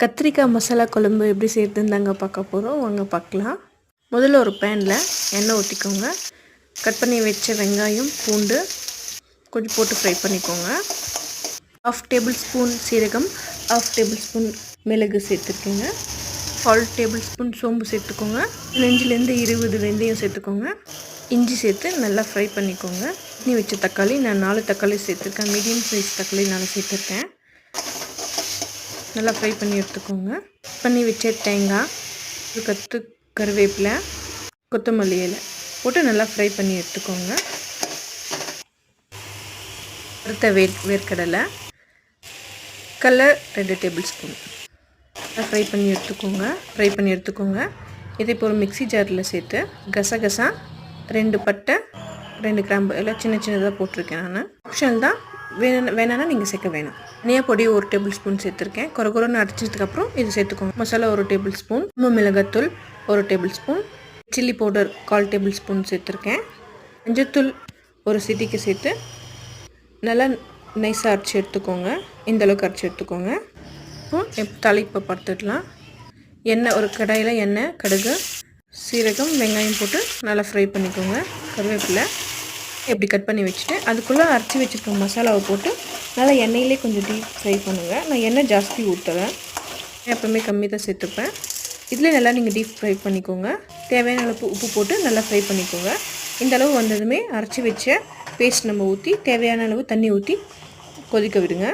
கத்திரிக்காய் மசாலா குழம்பு எப்படி செய்யறதுன்னு தாங்க பார்க்க போகிறோம். வாங்க பார்க்கலாம். முதல்ல ஒரு பேனில் எண்ணெய் ஊற்றிக்கோங்க. கட் பண்ணி வச்ச வெங்காயம், பூண்டு கொஞ்சம் போட்டு ஃப்ரை பண்ணிக்கோங்க. 1/2 டேபிள் ஸ்பூன் சீரகம், 1/2 டேபிள் ஸ்பூன் மிளகு சேர்த்துருக்கீங்க. 1/4 டேபிள் ஸ்பூன் சோம்பு சேர்த்துக்கோங்க. 5லேருந்து 20 வெந்தயம் சேர்த்துக்கோங்க. இஞ்சி சேர்த்து நல்லா ஃப்ரை பண்ணிக்கோங்க. நீ வச்ச தக்காளி, நான் 4 தக்காளி சேர்த்துருக்கேன். மீடியம் சைஸ் தக்காளி 4 சேர்த்துருக்கேன். நல்லா ஃப்ரை பண்ணி எடுத்துக்கோங்க. பண்ணி வச்ச தேங்காய், ஒரு கத்து கருவேப்பிலை, கொத்தமல்லி இலை போட்டு நல்லா ஃப்ரை பண்ணி எடுத்துக்கோங்க. வறுத்த வேர்க்கடலை, கலர் 2 டேபிள் ஸ்பூன் நல்லா ஃப்ரை பண்ணி எடுத்துக்கோங்க. இதை இப்போ ஒரு மிக்ஸி ஜாரில் சேர்த்து கசகசா, 2 பட்டை, 2 கிராம்பு எல்லாம் சின்னதாக போட்டிருக்கேன். நான் ஆப்ஷனல் தான், வேணான்னா நீங்கள் சேர்க்க வேணாம். தனியாக பொடி 1 டேபிள் ஸ்பூன் சேர்த்துருக்கேன். கொரகொரன்னு அரைச்சதுக்கப்புறம் இது சேர்த்துக்கோங்க. மசாலா 1 டேபிள் ஸ்பூன், மிளகாத்தூள் 1 table spoon, chilli powder 1/4 table spoon சேர்த்துருக்கேன். மஞ்சத்தூள் ஒரு சிட்டிக்கு சேர்த்து நல்லா நைஸாக அரைச்சி எடுத்துக்கோங்க. இந்தளவுக்கு அரைச்சி எடுத்துக்கோங்க. இப்போ தாளிப்பை பார்த்துக்கலாம். எண்ணெய், ஒரு கடாயில் எண்ணெய், கடுகு, சீரகம், வெங்காயம் போட்டு நல்லா ஃப்ரை பண்ணிக்கோங்க. கருவேப்பிலை எப்படி கட் பண்ணி வச்சுட்டு அதுக்குள்ளே அரைச்சி வச்சுருக்க மசாலாவை போட்டு நல்லா எண்ணெயிலே கொஞ்சம் டீப் ஃப்ரை பண்ணுங்கள். நான் எண்ணெய் ஜாஸ்தி ஊற்றுறேன், எப்போவுமே கம்மி தான் சேர்த்துப்பேன். இதில் நல்லா நீங்கள் டீப் ஃப்ரை பண்ணிக்கோங்க. தேவையான அளவு உப்பு போட்டு நல்லா ஃப்ரை பண்ணிக்கோங்க. இந்த அளவு வந்ததுமே அரைச்சி வச்ச பேஸ்ட் நம்ம ஊற்றி தேவையான அளவு தண்ணி ஊற்றி கொதிக்க விடுங்க.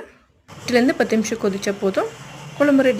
8லேருந்து 10 நிமிஷம் கொதிச்சா போதும். குழம்பு ரெடி.